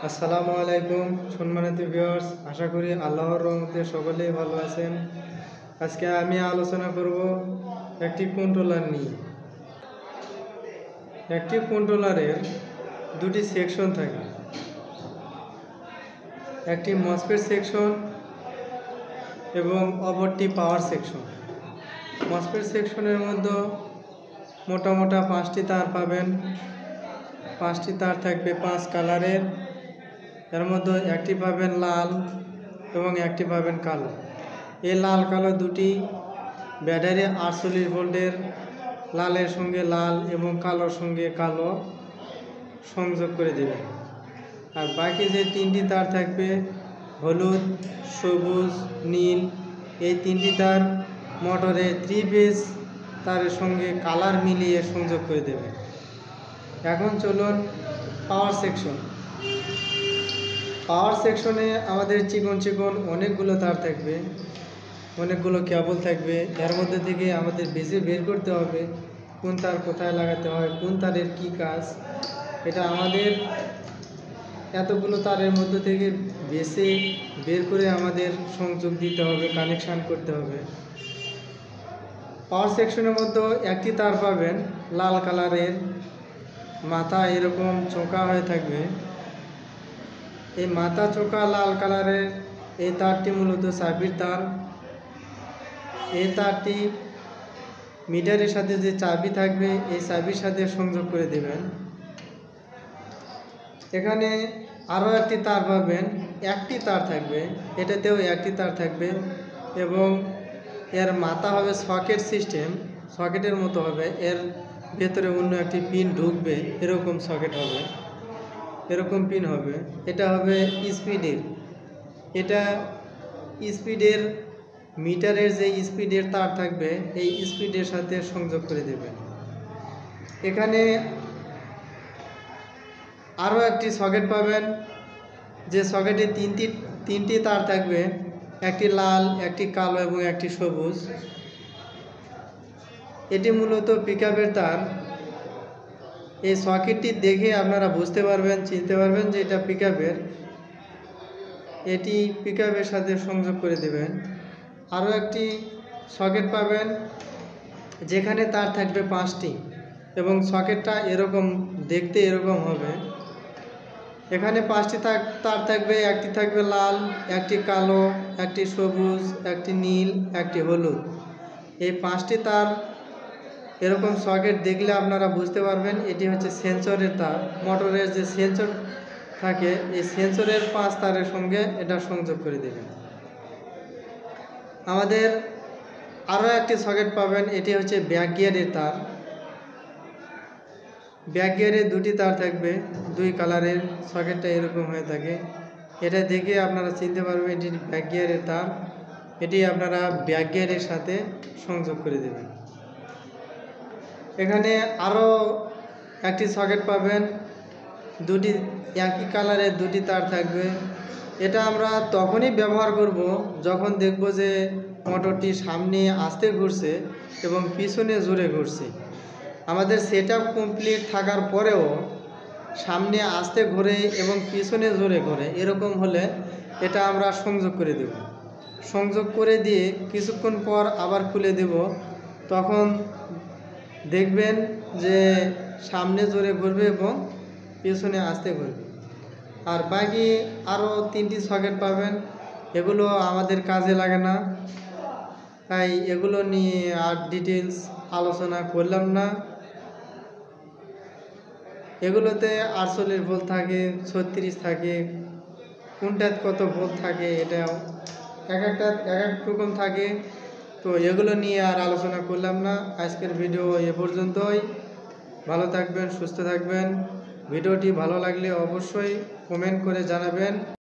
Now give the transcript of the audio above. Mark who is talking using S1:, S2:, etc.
S1: আসসালামু আলাইকুম সম্মানিত ভিউয়ার্স, আশা করি আল্লাহর রহমতে সকলেই ভালো আছেন। আজকে আমি আলোচনা করব একটি কন্ট্রোলার নিয়ে। একটি কন্ট্রোলারের দুটি সেকশন থাকে, একটি মসফেট সেকশন এবং অপরটি পাওয়ার সেকশন। মসফেট সেকশনের মধ্যে মোটা 5টি তার পাবেন। 5টি তার থাকবে 5 কালারের। এর মধ্যে একটি পাবেন লাল এবং একটি পাবেন কালো। এই লাল কালো দুটি ব্যাটারি 48 ভোল্টের, লালের সঙ্গে লাল এবং কালোর সঙ্গে কালো সংযোগ করে দেবেন। আর বাকি যে 3টি তার থাকবে হলুদ, সবুজ, নীল, এই 3টি তার মোটরে 3 ফেজ তারের সঙ্গে কালার মিলিয়ে সংযোগ করে দেবেন। এখন চলুন পাওয়ার সেকশন। পাওয়ার সেকশনে আমাদের চিকন অনেকগুলো তার থাকবে, অনেকগুলো কেবল থাকবে। এর মধ্যে থেকে আমাদের বের করতে হবে কোন তার কোথায় লাগাতে হয়, কোন তারের কি কাজ। এটা আমাদের এতগুলো তারের মধ্যে থেকে বের করে আমাদের সংযোগ দিতে হবে, কানেকশান করতে হবে। পাওয়ার সেকশনের মধ্যে একটি তার পাবেন লাল কালারের, মাথা এরকম চোঁকা হয়ে থাকবে। এই মাথা চোঁকা লাল কালারের এই তারটি মূলত চাবির তার। এই তারটি মিটারের সাথে যে চাবি থাকবে এই চাবির সাথে সংযোগ করে দেবেন। এখানে আরও একটি তার পাবেন, একটি তার থাকবে, এটাতেও একটি তার থাকবে এবং এর মাথা হবে সকেট সিস্টেম, সকেটের মতো হবে। এর ভেতরে অন্য একটি পিন ঢুকবে, এরকম সকেট হবে, এরকম পিন হবে। এটা হবে স্পিডের, এটা স্পিডের মিটারের যে স্পিডের তার থাকবে এই স্পিডের সাথে সংযোগ করে দেবেন। এখানে আরও একটি সকেট পাবেন, যে সকেটে তিনটি তার থাকবে, একটি লাল, একটি কালো এবং একটি সবুজ। এটি মূলত পিকআপের তার। এই সকেটটি দেখে আপনারা বুঝতে পারবেন, চিনতে পারবেন যে এটা পিকআপের। এটি পিকআপের সাথে সংযোগ করে দেবেন। আরও একটি সকেট পাবেন যেখানে তার থাকবে 5টি এবং সকেটটা এরকম দেখতে এরকম হবে। এখানে 5টি তার থাকবে, একটি থাকবে লাল, একটি কালো, একটি সবুজ, একটি নীল, একটি হলুদ। এই 5টি তার এরকম সকেট দেখলে আপনারা বুঝতে পারবেন এটি হচ্ছে সেন্সরের তার। মোটরের যে সেন্সর থাকে এই সেন্সরের 5 তারের সঙ্গে এটা সংযোগ করে দেবেন। আমাদের আরও একটি সকেট পাবেন, এটি হচ্ছে ব্যাক গিয়ারের তার। ব্যাক গিয়ারে 2টি তার থাকবে, 2 কালারের, সকেটটা এরকম হয়ে থাকে। এটা দেখে আপনারা চিনতে পারবেন এটি ব্যাক গিয়ারের তার। এটি আপনারা ব্যাক গিয়ারের সাথে সংযোগ করে দেবেন। এখানে আরও একটি সকেট পাবেন, 2টি একই কালারের 2টি তার থাকবে। এটা আমরা তখনই ব্যবহার করব যখন দেখব যে মোটরটি সামনে আস্তে ঘুরছে এবং পিছনে জোরে ঘুরছে। আমাদের সেটআপ কমপ্লিট থাকার পরেও সামনে আস্তে ঘোরে এবং পিছনে জোরে ঘোরে, এরকম হলে এটা আমরা সংযোগ করে দেব। সংযোগ করে দিয়ে কিছুক্ষণ পর আবার খুলে দেব, তখন দেখবেন যে সামনে জোরে ঘুরবে এবং পিছনে আস্তে ঘুরবে। আর বাকি আরও 3টি সকেট পাবেন, এগুলো আমাদের কাজে লাগে না, তাই এগুলো নিয়ে আর ডিটেলস আলোচনা করলাম না। এগুলোতে 48 ভোল্ট থাকে, 36 থাকে, কোনটার কত ভোল্ট থাকে এটা এক এক রকম থাকে। তো এগুলো নিয়ে আর আলোচনা করলাম না। আজকের ভিডিও এ পর্যন্তই। ভালো থাকবেন, সুস্থ থাকবেন। ভিডিওটি ভালো লাগলে অবশ্যই কমেন্ট করে জানাবেন।